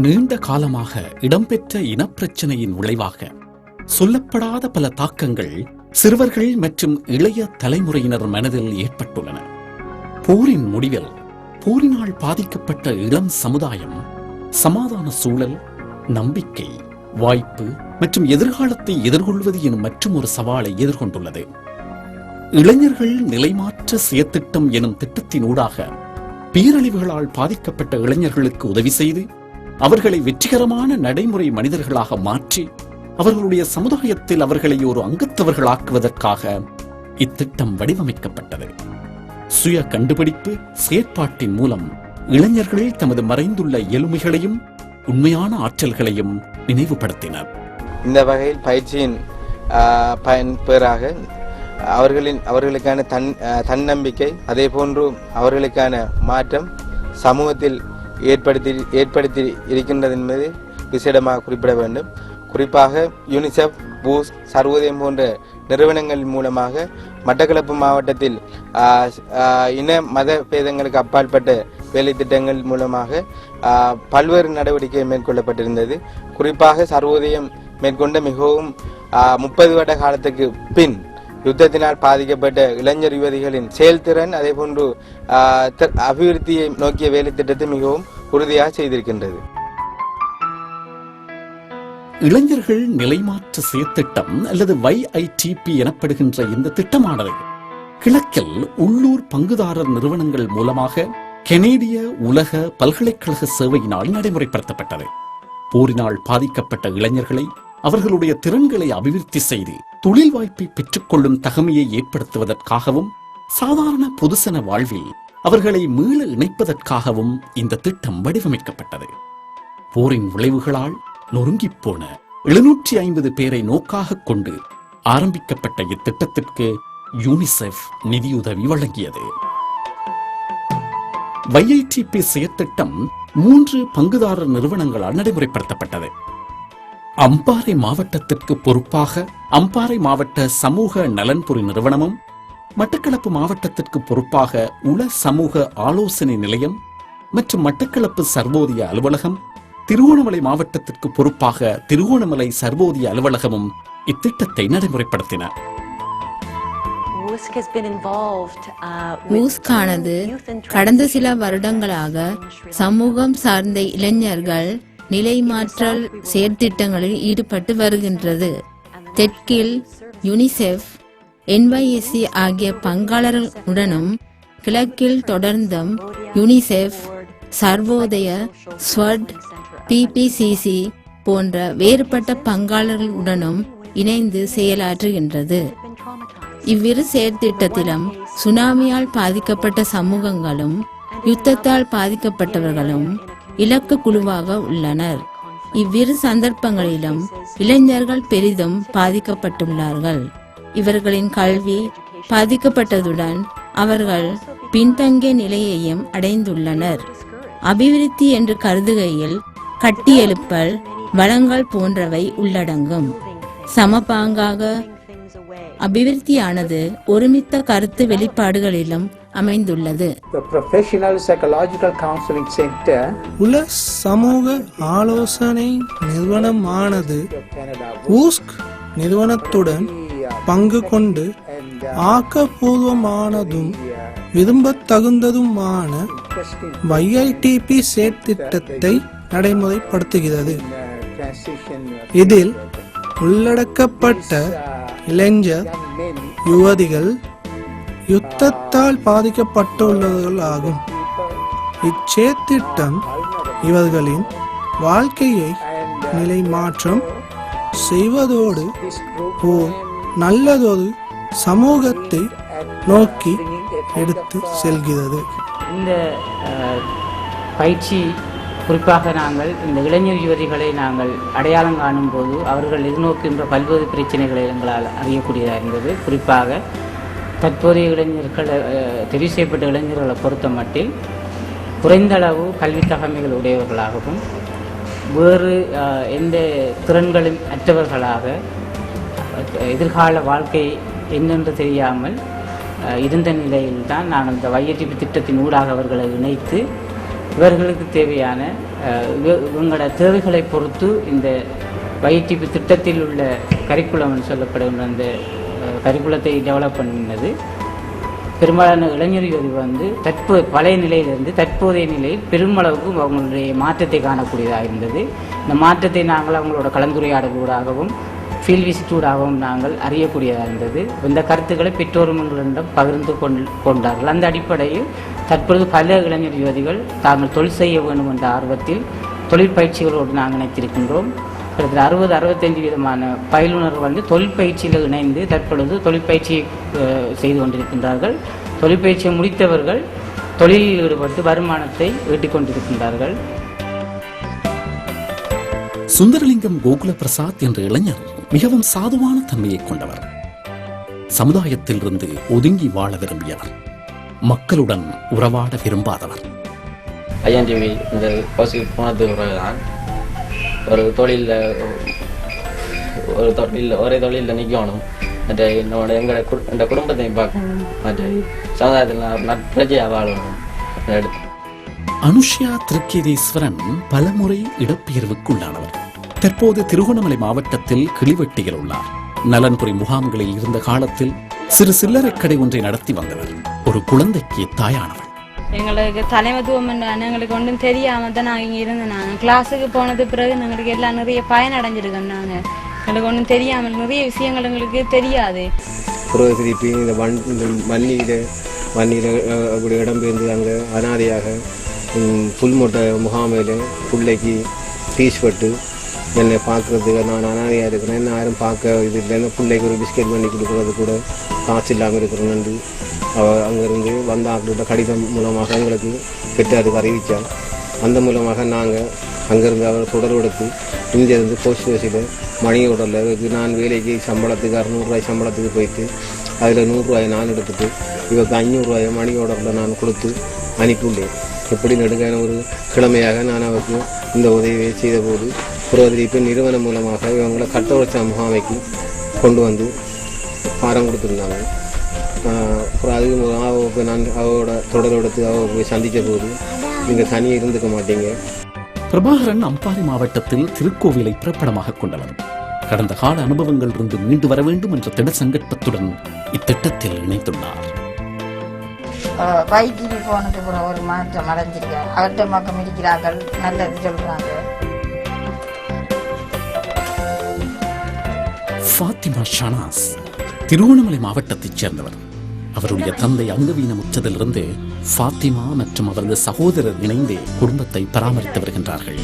நீண்ட காலமாக இடம்பெற்ற இனப்பிரச்சினையின் விளைவாக சொல்லப்படாத பல தாக்கங்கள் சிறுவர்கள் மற்றும் இளைய தலைமுறையினர் மனதில் ஏற்பட்டுள்ளன. போரின் முடிவில் போரினால் பாதிக்கப்பட்ட இளம் சமுதாயம் சமாதான சூழல், நம்பிக்கை, வாய்ப்பு மற்றும் எதிர்காலத்தை எதிர்கொள்வது எனும் மற்றும் ஒரு சவாலை எதிர்கொண்டுள்ளது. இளைஞர்கள் நிலைமாற்ற செயற்திட்டம் எனும் திட்டத்தினூடாக பேரழிவுகளால் பாதிக்கப்பட்ட இளைஞர்களுக்கு உதவி செய்து அவர்களை வெற்றிகரமான நடைமுறை மனிதர்களாக மாற்றி அவர்களுடைய சமுதாயத்தில் அவர்களை ஒரு அங்கத்தவர்களாக்குவதற்காக இத்திட்டம் வடிவமைக்கப்பட்டது. சுய கண்டுபிடிப்பு செயற்பாட்டின் மூலம் இளைஞர்கள் தமது மறைந்துள்ள இயலுமைகளையும் உண்மையான ஆற்றல்களையும் நினைவுபடுத்தினர். இந்த வகையில் பயிற்சியின் பயன்பெறாக அவர்களுக்கான தன்னம்பிக்கை, அதே போன்று அவர்களுக்கான மாற்றம் சமூகத்தில் ஏற்படுத்தி இருக்கின்றது என்பது விசேடமாக குறிப்பிட வேண்டும். குறிப்பாக யூனிசெஃப், பூஸ்ட், சர்வோதயம் போன்ற நிறுவனங்கள் மூலமாக மட்டக்களப்பு மாவட்டத்தில் இன மத பேதங்களுக்கு அப்பாற்பட்ட வேலை திட்டங்கள் மூலமாக பல்வேறு நடவடிக்கை மேற்கொள்ளப்பட்டிருந்தது. குறிப்பாக சர்வோதயம் மேற்கொண்ட மிகவும் 30 வருட காலத்துக்கு பின் யுத்தத்தினால் பாதிக்கப்பட்ட இளைஞர் யுவதிகளின் செயல்திறன், அதே போன்று அபிவிருத்தியை நோக்கிய வேலை திட்டத்தை மிகவும் உறுதியாக செய்திருக்கின்றது. இளைஞர்கள் நிலைமாற்ற செயற்திட்டம் அல்லது YITP எனப்படுகின்ற இந்த திட்டமானது கிழக்கில் உள்ளூர் பங்குதாரர் நிறுவனங்கள் மூலமாக கனேடிய உலக பல்கலைக்கழக சேவையினால் நடைமுறைப்படுத்தப்பட்டது. போரினால் பாதிக்கப்பட்ட இளைஞர்களை அவர்களுடைய திறன்களை அபிவிருத்தி செய்து தொழில் வாய்ப்பை பெற்றுக்கொள்ளும் தகமையை ஏற்படுத்துவதற்காகவும் சாதாரண பொதுசன வாழ்வில் அவர்களை மீள இணைப்பதற்காகவும் இந்த திட்டம் வடிவமைக்கப்பட்டது. போரின் விளைவுகளால் நொறுங்கிப் போன 750 பேரை நோக்காக கொண்டு ஆரம்பிக்கப்பட்ட இத்திட்டத்திற்கு யூனிசெஃப் நிதியுதவி வழங்கியது. YITP செயற்திட்டம் 3 பங்குதாரர் நிறுவனங்களால் நடைமுறைப்படுத்தப்பட்டது. அம்பாறை மாவட்டத்திற்கு பொறுப்பாக அம்பாறை மாவட்ட சமூக நலன்புரி நிறுவனமும், மட்டக்களப்பு மாவட்டத்திற்கு பொறுப்பாக உள சமூக ஆலோசனை நிலையம் மற்றும் மட்டக்களப்பு சர்வோதய அலுவலகம், திருகோணமலை மாவட்டத்திற்கு பொறுப்பாக திருகோணமலை சர்வோதய அலுவலகமும் இத்திட்டத்தை நடைமுறைப்படுத்தின. ஊஸ்கானது கடந்த சில வருடங்களாக சமூகம் சார்ந்த இளைஞர்கள் நிலைமாற்றல் செயற்திட்டங்களில் ஈடுபட்டு வருகின்றது. தெற்கில் யுனிசெஃப், NYSC ஆகிய பங்காளர்களுடனும், கிழக்கில் தொடர்ந்தும் யுனிசெஃப், சர்வோதய, ஸ்வட், PPCC போன்ற வேறுபட்ட பங்காளர்களுடனும் இணைந்து செயலாற்றுகின்றது. இவ்விரு செயற்திட்டத்திலும் சுனாமியால் பாதிக்கப்பட்ட சமூகங்களும் யுத்தத்தால் பாதிக்கப்பட்டவர்களும் இலக்கு குழுவாக உள்ளனர். இவ்விரு சந்தர்ப்பங்களிலும் இளைஞர்கள் பெரிதும் பாதிக்கப்பட்டுள்ளார்கள். இவர்களின் கல்வி பாதிக்கப்பட்டதுடன் அவர்கள் பின்தங்கிய நிலையையும் அடைந்துள்ளனர். அபிவிருத்தி என்று கருதுகையில் கட்டியெழுப்பல், வளங்கள் போன்றவை உள்ளடங்கும். சமபாங்காக அபிவிருத்தியானது ஒருமித்த கருத்து வெளிப்பாடுகளிலும் அமைந்துள்ளது. உல சமூக ஆலோசனை நிறுவனமானது ஊஸ்க் நிறுவனத்துடன் பங்கு கொண்டு ஆக்கப்பூர்வமானதும் விரும்பத்தகுந்ததுமான YITP செயற்திட்டத்தை நடைமுறைப்படுத்துகிறது. இதில் உள்ளடக்கப்பட்ட இளைஞர் யுவதிகள் யுத்தத்தால் பாதிக்கப்பட்டுள்ளவர்களாகும். இச்செயற்திட்டம் இவர்களின் வாழ்க்கையை நிலைமாற்றம் செய்வதோடு ஓர் நல்லதொரு சமூகத்தை நோக்கி எடுத்து செல்கிறது. இந்த பயிற்சி குறிப்பாக நாங்கள் இந்த இளைஞர் யுவதிகளை நாங்கள் அடையாளம் காணும் போது அவர்கள் எதிர்நோக்கின்ற பல்வேறு பிரச்சனைகளை எங்களால் அறியக்கூடியதாக இருந்தது. குறிப்பாக தற்போதைய இளைஞர்கள், தெரிவு செய்யப்பட்ட இளைஞர்களை பொறுத்த மட்டில் குறைந்தளவு கல்வி தகமைகள் உடையவர்களாகவும் வேறு எந்த திறன்களும் அற்றவர்களாக எதிர்கால வாழ்க்கை என்னென்று தெரியாமல் இருந்த நிலையில்தான் நாங்கள் இந்த YITP திட்டத்தின் ஊடாக அவர்களை இணைத்து இவர்களுக்கு தேவையான இவங்களோட தேவைகளை பொறுத்து இந்த YTP திட்டத்தில் உள்ள கரிக்குலம் சொல்லப்படுகின்ற அந்த கரிக்குலத்தை டெவலப் பண்ணினது. பெரும்பாலான இளைஞர் யுவதி பழைய நிலையிலிருந்து தற்போதைய நிலையில் பெருமளவுக்கு அவங்களுடைய மாற்றத்தை காணக்கூடியதாக இருந்தது. இந்த மாற்றத்தை நாங்கள் அவங்களோட கலந்துரையாடலூடாகவும் ஃபீல்ட் விசிட்டூடாகவும் நாங்கள் அறியக்கூடியதாக இருந்தது. இந்த கருத்துக்களை பெற்றோர்களிடம் பகிர்ந்து கொண்டார்கள். அந்த அடிப்படையில் தற்பொழுது பல இளைஞர் யுவதிகள் தாங்கள் தொழில் செய்ய வேண்டும் என்ற ஆர்வத்தில் தொழிற்பயிற்சிகளோடு நாங்கள் இணைத்திருக்கின்றோம். கிட்டத்தட்ட 60-65 விதமான பயிலுனர் தொழில் பயிற்சியில் இணைந்து தற்பொழுது தொழிற்பயிற்சி செய்து கொண்டிருக்கின்றார்கள். தொழிற்பயிற்சியை முடித்தவர்கள் தொழிலில் ஈடுபட்டு வருமானத்தை ஈட்டிக் கொண்டிருக்கின்றார்கள். சுந்தரலிங்கம் கோகுல பிரசாத் என்ற இளைஞர் மிகவும் சாதுவான தன்மையை கொண்டவர். சமுதாயத்திலிருந்து ஒதுங்கி வாழ விரும்பியவர். மக்களுடன் உறவாட விரும்பாதவர். ஐஎன்டிவி இந்த கோர்ஸுக்கு போனது பிறகுதான் ஒரே தொழிலில் நிற்கணும், மற்ற எங்களோட குடும்பத்தையும் பார்க்கணும், மற்ற சமுதாயத்தில் நட்பிரஜையாக வாழணும். அனுஷ்யா திருக்கேதீஸ்வரன் பலமுறை இடப்பெயர்வுக்குள்ளானவர். தற்போது திருகோணமலை மாவட்டத்தில் கிளிவெட்டியில் உள்ளார். நலன்புரி முகாம்களில் இருந்த காலத்தில் சிறு சில்லறை கடை ஒன்றை நடத்தி வந்தவர். ஒரு குழந்தைக்கு தாயானவர். எங்களுக்கு தலைமத்துவம் எங்களுக்கு ஒன்றும் தெரியாம தான் நாங்கள் இங்கே இருந்தோம். நாங்கள் கிளாஸுக்கு போனது பிறகு எங்களுக்கு எல்லாம் நிறைய பயன் அடைஞ்சிருக்கோம். நாங்கள் எங்களுக்கு ஒன்றும் தெரியாமல் நிறைய விஷயங்கள் எங்களுக்கு தெரியாது. திருப்பி இந்த வன்னியில் அப்படி இடம்பெயர்ந்து அங்கே அனாதையாக புல்மொட்டை முகாமையில் பிள்ளைக்கு ஃபீஸ் பட்டு என்னை பார்க்குறதுக்கு நான் அனாதையாக இருக்கிறேன், என்ன யாரும் பார்க்க இது இல்லைன்னு பிள்ளைக்கு ஒரு பிஸ்கெட் பண்ணி கொடுக்குறது கூட காசு இல்லாமல் இருக்கிறேன்னு அங்கேருந்து வந்த ஆக்கிட்ட கடிதம் மூலமாக எங்களுக்கு பெற்றாருக்கு அறிவித்தார். அந்த மூலமாக நாங்கள் அங்கேருந்து அவர் தொடர் எடுத்து இங்கேருந்து போஸ்ட் ஆஃபீஸில் மணி ஓடரில் நான் வேலைக்கு சம்பளத்துக்கு 600 ரூபாய் சம்பளத்துக்கு போயிட்டு அதில் 100 ரூபாயை நான் எடுத்துட்டு இவருக்கு 500 ரூபாயை மணி ஓடரில் நான் கொடுத்து அனுப்பியுள்ளேன். எப்படி நெடுங்கான ஒரு கிழமையாக நான் அவருக்கு இந்த உதவியை செய்த போது புரோதிரிப்பு நிறுவனம் மூலமாக இவங்களை கட்டவச்ச முகாமைக்கு கொண்டு வந்து பாரம் கொடுத்துருந்தாங்க. அப்புறம் அதுக்கு போய் நான் அவரோட தொடர் எடுத்து அவ போய் சந்தித்த போது நீங்கள் தனியாக இருந்துக்க மாட்டீங்க. பிரபாகரன் அம்பாறை மாவட்டத்தில் திருக்கோவிலை பிறப்பிடமாக கொண்டவர். கடந்த கால அனுபவங்களிலிருந்து மீண்டு வர வேண்டும் என்ற திட சங்கல்பத்துடன் இத்திட்டத்தில் இணைந்துள்ளார். வைத்திரி போனது கூட ஒரு மாற்றம் அடைஞ்சிருக்க அகட்ட பக்கம் இருக்கிறார்கள், நல்லது சொல்றாங்க. ஃபாத்திமா ஷனாஸ் திருவண்ணாமலை மாவட்டத்தைச் சேர்ந்தவர். அவருடைய தந்தை அங்கவீனமுற்றதிலிருந்து ஃபாத்திமா மற்றும் அவரது சகோதரர் இணைந்து குடும்பத்தை பராமரித்து வருகின்றார்கள்.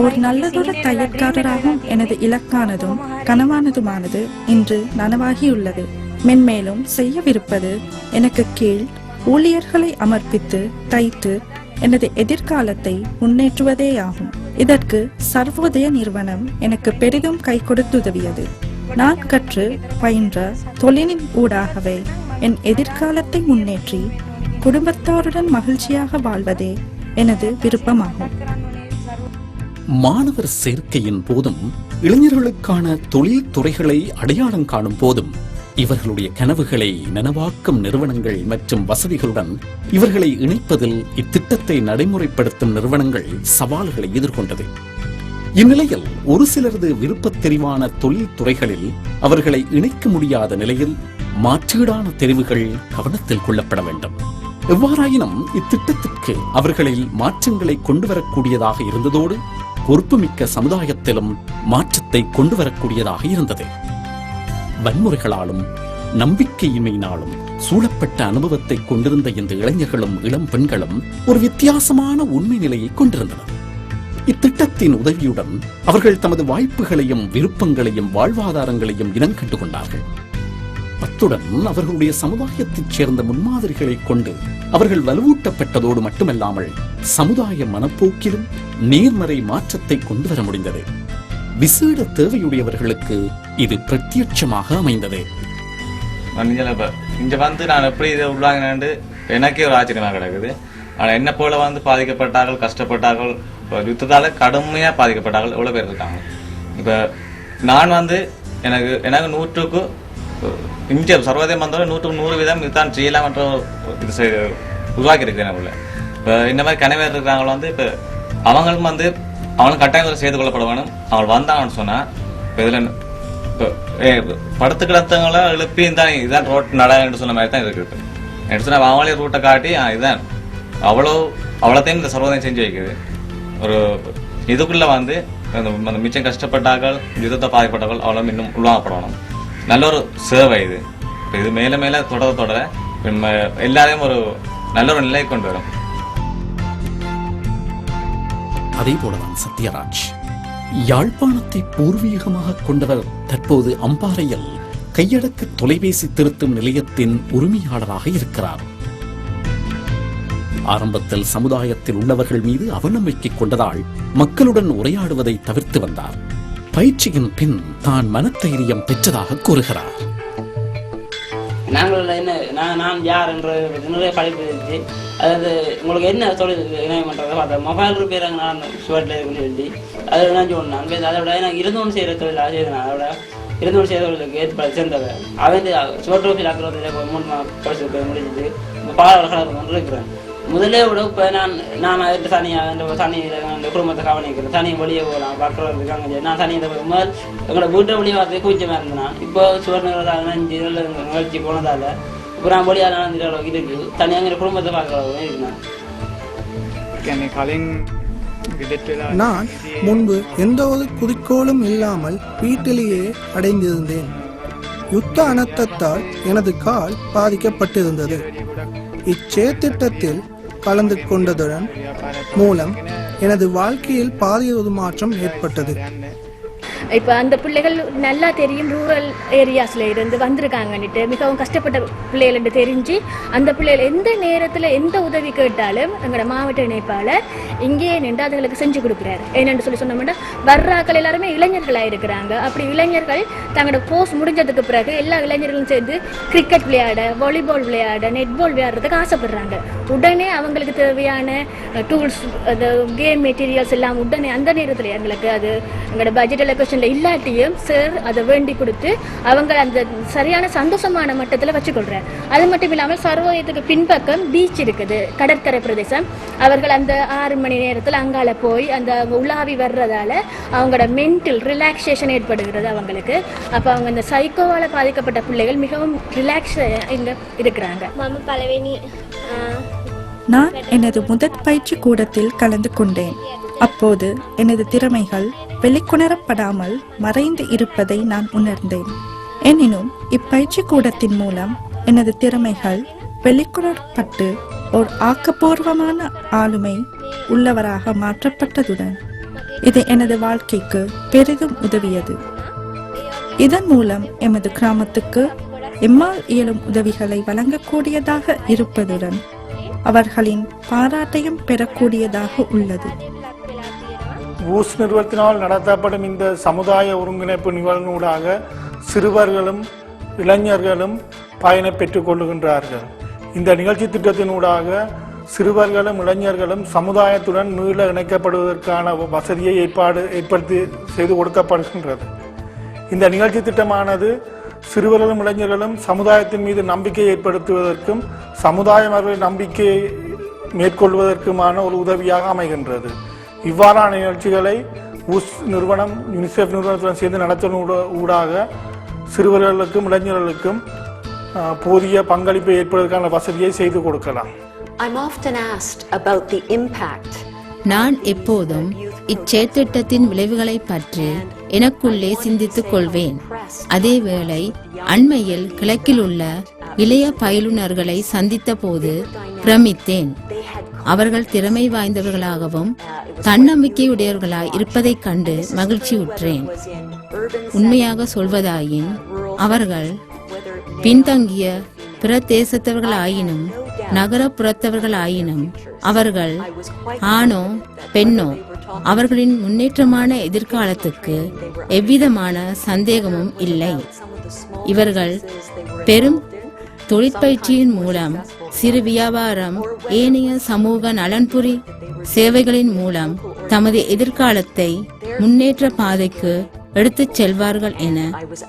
ஒரு நல்லதொரு தையற்காரராகவும் எனது இலக்கானதும் கனவானதுமானது இன்று நனவாகியுள்ளது. மென்மேலும் செய்யவிருப்பது எனக்கு கீழ் ஊழியர்களை அமர்ப்பித்து தைத்து எனது எதிர்காலத்தை முன்னேற்றுவதேயாகும். இதற்கு சர்வோதய நிறுவனம் எனக்கு பெரிதும் கை கொடுத்துதவியது. நான் கற்று பயின்ற தொழிலின் ஊடாகவே என் எதிர்காலத்தை முன்னேற்றி குடும்பத்தாருடன் மகிழ்ச்சியாக வாழ்வதே எனது விருப்பமாகும். மாணவர் சேர்க்கையின் போதும் இளைஞர்களுக்கான தொழில் துறைகளை அடையாளம் காணும் போதும் இவர்களுடைய கனவுகளை நனவாக்கும் நிறுவனங்கள் மற்றும் வசதிகளுடன் இவர்களை இணைப்பதில் இத்திட்டத்தை நடைமுறைப்படுத்தும் நிறுவனங்கள் சவால்களை எதிர்கொண்டது. இந்நிலையில் ஒரு சிலரது விருப்பத் தெரிவான தொழில் துறைகளில் அவர்களை இணைக்க முடியாத நிலையில் மாற்றீடான தெரிவுகள் கவனத்தில் கொள்ளப்பட வேண்டும். எவ்வாறாயினும் இத்திட்டத்திற்கு அவர்களில் மாற்றங்களை கொண்டுவரக்கூடியதாக இருந்ததோடு பொறுப்புமிக்க சமுதாயத்திலும் மாற்றத்தை கொண்டுவரக்கூடியதாக இருந்தது. வன்முறைகளாலும் நம்பிக்கையின்மையினாலும் சூழப்பட்ட அனுபவத்தை கொண்டிருந்த இந்த இளைஞர்களும் இளம் பெண்களும் ஒரு வித்தியாசமான உண்மை நிலையை கொண்டிருந்தனர். இத்திட்டத்தின் உதவியுடன் அவர்கள் தமது வாய்ப்புகளையும் விருப்பங்களையும் வாழ்வாதாரங்களையும் இனம் கண்டு கொண்டார்கள். அத்துடன் அவர்களுடைய சமுதாயத்தைச் சேர்ந்த முன்மாதிரிகளை கொண்டு அவர்கள் வலுவூட்டப்பட்டதோடு மட்டுமல்லாமல் சமுதாய மனப்போக்கிலும் நேர்மறை மாற்றத்தை கொண்டு வர முடிந்தது. விசேட தேவையுடையவர்களுக்கு இது பிரத்யட்சமாக அமைந்தது. இங்க வந்து நான் எப்படி இதை உள்ளாங்கினாண்டு எனக்கே ஒரு ஆச்சரியமாக கிடக்குது. ஆனால் என்ன போல வந்து பாதிக்கப்பட்டார்கள், கஷ்டப்பட்டார்கள், யுத்தத்தால் கடுமையாக பாதிக்கப்பட்டார்கள் எவ்வளோ பேர் இருக்காங்க. இப்போ நான் வந்து எனக்கு 100க்கு இந்திய சர்வதேச மந்தோட 100% இதுதான் செய்யலாம் என்ற இது உருவாக்கி இருக்கிறேன் உள்ள. இப்போ இந்த மாதிரி கனவேர் இருக்கிறாங்களோ வந்து இப்போ அவங்களும் வந்து அவங்களும் கட்டாயத்தில் செய்து கொள்ளப்பட வேணும். அவங்க வந்தாங்கன்னு சொன்னால் இப்போ இதில் இப்போ படத்துக்கிடத்தவங்கள எழுப்பி தான் இதான் ரோட் நடன்னு சொன்ன மாதிரி தான் இருக்குது. எடுத்து சொன்னால் அவங்களே ரூட்டை காட்டி இதுதான் அவ்வளோத்தையும் இந்த சர்வதயம் செஞ்சு வைக்குது. ஒரு இதுக்குள்ளே வந்து அந்த மிச்சம் கஷ்டப்பட்டார்கள், யுத்தத்தை பாதிப்பட்டார்கள் அவ்வளோ இன்னும் உள்வாங்கப்படணும். நல்ல ஒரு சேவை இது. இப்போ இது மேலே மேலே தொடர எல்லாரையும் ஒரு நல்ல ஒரு நிலை கொண்டு வரும். அதே போலதான் சத்யராஜ். யாழ்ப்பாணத்தை பூர்வீகமாக கொண்டவர் தற்போது அம்பாறையில் கையடக்க தொலைபேசி திருத்தும் நிலையத்தின் உரிமையாளராக இருக்கிறார். ஆரம்பத்தில் சமுதாயத்தில் உள்ளவர்கள் மீது அவநம்பிக்கை கொண்டதால் மக்களுடன் உரையாடுவதை தவிர்த்து வந்தார். பயிற்சியின் பின் தான் மனத்தைரியம் பெற்றதாக கூறுகிறார். நாங்கள் என்ன நான் யார் என்ற நிறைய படிப்பு இருந்துச்சு. அதாவது உங்களுக்கு என்ன தொழில் இணையம் பண்ணுறதை பார்த்தா மொபைல் ரிப்பேராங்க நான் சுவட்டில் கொண்டு எழுதி அதில் நான் சொன்னேன். அதை விட எனக்கு இருந்தோன்னு செய்கிற தொழில் செய்தேன். அதை விட இருந்தோன்னு செய்கிற தொழிலுக்கு ஏற்பாடு சேர்ந்தவை அவன் சுவட் ரோஃபில் ஆக்குறதுல 3 வருஷத்துக்கு முடிஞ்சிட்டு இப்போ பாடல் கலந்து இருக்கிறேன். முதலே விட இப்போ நான் தனியாக இந்த தனியில் இந்த குடும்பத்தை கவனிக்கிறேன். தனியை வெளியே போகலாம் பார்க்குறதுக்கு அங்கே நான் தனியை முதல் எங்களோட வீட்டை வெளியே வரதுக்கு கொஞ்சமாக இருந்தேன். இப்போ சுவர்ணதால் நஞ்சு நிகழ்ச்சி போனதால் இப்போ நான் வெளியாக நடந்துகிற அளவுக்கு இருக்குது. தனியாக எங்கள் குடும்பத்தை பார்க்குற அளவுக்கு இருக்கேன். நான் முன்பு எந்த ஒரு குறிக்கோளும் இல்லாமல் வீட்டிலேயே அடைந்திருந்தேன். யுத்த அனர்த்தத்தால் எனது கால் பாதிக்கப்பட்டிருந்தது. இச்செயற்திட்டத்தில் கலந்து கொண்டதுடன் மூலம் எனது வாழ்க்கையில் பாரிய ஒரு மாற்றம் ஏற்பட்டது. இப்போ அந்த பிள்ளைகள் நல்லா தெரியும், ரூரல் ஏரியாஸில் இருந்து வந்திருக்காங்கன்னுட்டு மிகவும் கஷ்டப்பட்ட பிள்ளைகள் என்று தெரிஞ்சு அந்த பிள்ளைகள் எந்த நேரத்தில் எந்த உதவி கேட்டாலும் எங்களோட மாவட்ட இணைப்பாளர் இங்கேயே நின்று அதுகளுக்கு செஞ்சு கொடுக்குறாரு. என்னென்னு சொன்னோம்னா வர்றாக்கள் எல்லாருமே இளைஞர்களாக இருக்கிறாங்க. அப்படி இளைஞர்கள் தங்களோட கோர்ஸ் முடிஞ்சதுக்கு பிறகு எல்லா இளைஞர்களும் சேர்ந்து கிரிக்கெட் விளையாட, வாலிபால் விளையாட, நெட்பால் விளையாடுறதுக்கு ஆசைப்படுறாங்க. உடனே அவங்களுக்கு தேவையான டூல்ஸ், அந்த கேம் மெட்டீரியல்ஸ் எல்லாம் உடனே அந்த நேரத்தில் எங்களுக்கு அது எங்களோட பட்ஜெட் அலோகேஷன் இல்லாட்டியும் சார் அதை வேண்டி கொடுத்து அவங்க அந்த சரியான சந்தோஷமான மட்டத்தில் வச்சுக்கொள்றாரு. அது மட்டும் இல்லாமல் சர்வோதயத்துக்கு பின்பக்கம் பீச் இருக்குது, கடற்கரை பிரதேசம். அவர்கள் அந்த 6 மணி நேரத்தில் அங்கால போய் அந்த உலாவி வர்றதால அவங்களோட மென்டல் ரிலாக்ஸேஷன் ஏற்படுகிறது அவங்களுக்கு. அப்போ அவங்க இந்த சைக்கோவால் பாதிக்கப்பட்ட பிள்ளைகள் மிகவும் ரிலாக்ஸ் இங்கே இருக்கிறாங்க. நான் எனது முதற் பயிற்சி கூடத்தில் கலந்து கொண்டேன். அப்போது எனது திறமைகள் வெளிக்கொணரப்படாமல் மறைந்து இருப்பதை நான் உணர்ந்தேன். எனினும் இப்பயிற்சி கூடத்தின் மூலம் எனது திறமைகள் வெளிக்கொணரப்பட்டு ஒரு ஆக்கப்பூர்வமான ஆளுமை உள்ளவராக மாற்றப்பட்டதுடன் இது எனது வாழ்க்கைக்கு பெரிதும் உதவியது. இதன் மூலம் எமது கிராமத்துக்கு எம்மால் இயலும் உதவிகளை வழங்கக்கூடியதாக இருப்பதுடன் அவர்களின் பாராட்டையும் பெறக்கூடியதாக உள்ளது. ஊஸ் நிறுவனத்தினால் நடத்தப்படும் இந்த சமுதாய ஒருங்கிணைப்பு நிகழ்வுடாக சிறுவர்களும் இளைஞர்களும் பயனை பெற்றுக் கொள்ளுகின்றார்கள். இந்த நிகழ்ச்சி திட்டத்தினூடாக சிறுவர்களும் இளைஞர்களும் சமுதாயத்துடன் மீள இணைக்கப்படுவதற்கான வசதியை ஏற்படுத்தி செய்து கொடுக்கப்படுகின்றது. இந்த நிகழ்ச்சி திட்டமானது சிறுவர்களும் இளைஞர்களும் சமுதாயத்தின் மீது நம்பிக்கை ஏற்படுத்துவதற்கும் சமுதாயம் அவர்களின் நம்பிக்கையை மேற்கொள்வதற்குமான ஒரு உதவியாக அமைகின்றது. இவ்வாறான நிகழ்ச்சிகளை உஸ் நிறுவனம் யுனிசெஃப் நிறுவனத்துடன் சேர்ந்து நடத்துவதன் ஊடாக சிறுவர்களுக்கும் இளைஞர்களுக்கும் போதிய பங்களிப்பை ஏற்படுவதற்கான வசதியை செய்து கொடுக்கலாம். நான் எப்போதும் இச்செயற்திட்டத்தின் விளைவுகளை பற்றி எனக்குள்ளே சிந்தித்துக் கொள்வேன். அதேவேளை அண்மையில் கிழக்கில் உள்ள இளைய பயிலுனர்களை சந்தித்த போது பிரமித்தேன். அவர்கள் திறமை வாய்ந்தவர்களாகவும் தன்னம்பிக்கையுடையவர்களாய் இருப்பதைக் கண்டு மகிழ்ச்சியுற்றேன். உண்மையாக சொல்வதாயின் அவர்கள் பின்தங்கிய பிரதேசத்தவர்களாயினும் நகரப்புறத்தவர்களாயினும் அவர்கள் ஆணோ பெண்ணோ அவர்களின் முன்னேற்றமான எதிர்காலத்துக்கு எவ்விதமான சந்தேகமும் இல்லை. இவர்கள் பெரும் தொழிற்பயிற்சியின் மூலம் சிறு வியாபாரம், ஏனைய சமூக நலன்புரி சேவைகளின் மூலம் தமது எதிர்காலத்தை முன்னேற்ற பாதைக்கு எடுத்துச் செல்வார்கள் என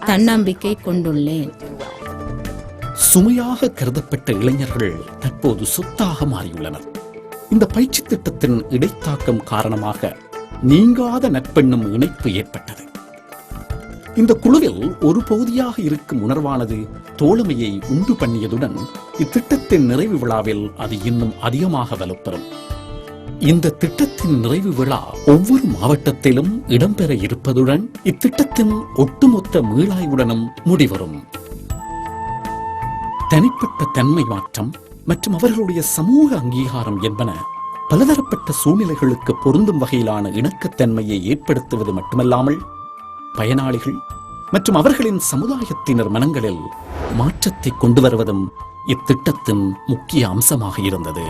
தன்னம்பிக்கை கொண்டுள்ளேன். சுமையாக கருதப்பட்ட இளைஞர்கள் தற்போது சொத்தாக மாறியுள்ளனர். இந்த பயிற்சி திட்டத்தின் இடைத்தாக்கம் காரணமாக நீங்காத நட்பெண்ணும் இணைப்பு ஏற்பட்டது. இந்த குழுவில் ஒரு பகுதியாக இருக்கும் உணர்வானது தோழமையை உண்டு பண்ணியதுடன் இத்திட்டத்தின் நிறைவு விழாவில் அது இன்னும் அதிகமாக வலுப்பெறும். இந்த திட்டத்தின் நிறைவு விழா ஒவ்வொரு மாவட்டத்திலும் இடம்பெற இருப்பதுடன் இத்திட்டத்தின் ஒட்டுமொத்த மீளாய்வுடனும் முடிவரும். தனிப்பட்ட தன்மை மாற்றம் மற்றும் அவர்களுடைய சமூக அங்கீகாரம் என்பன பலதரப்பட்ட சூழ்நிலைகளுக்கு பொருந்தும் வகையிலான இணக்கத்தன்மையை ஏற்படுத்துவது மட்டுமல்லாமல் பயனாளிகள் மற்றும் அவர்களின் சமுதாயத்தினர் மனங்களில் மாற்றத்தை கொண்டு வருவதும் இத்திட்டத்தின் முக்கிய அம்சமாக இருந்தது.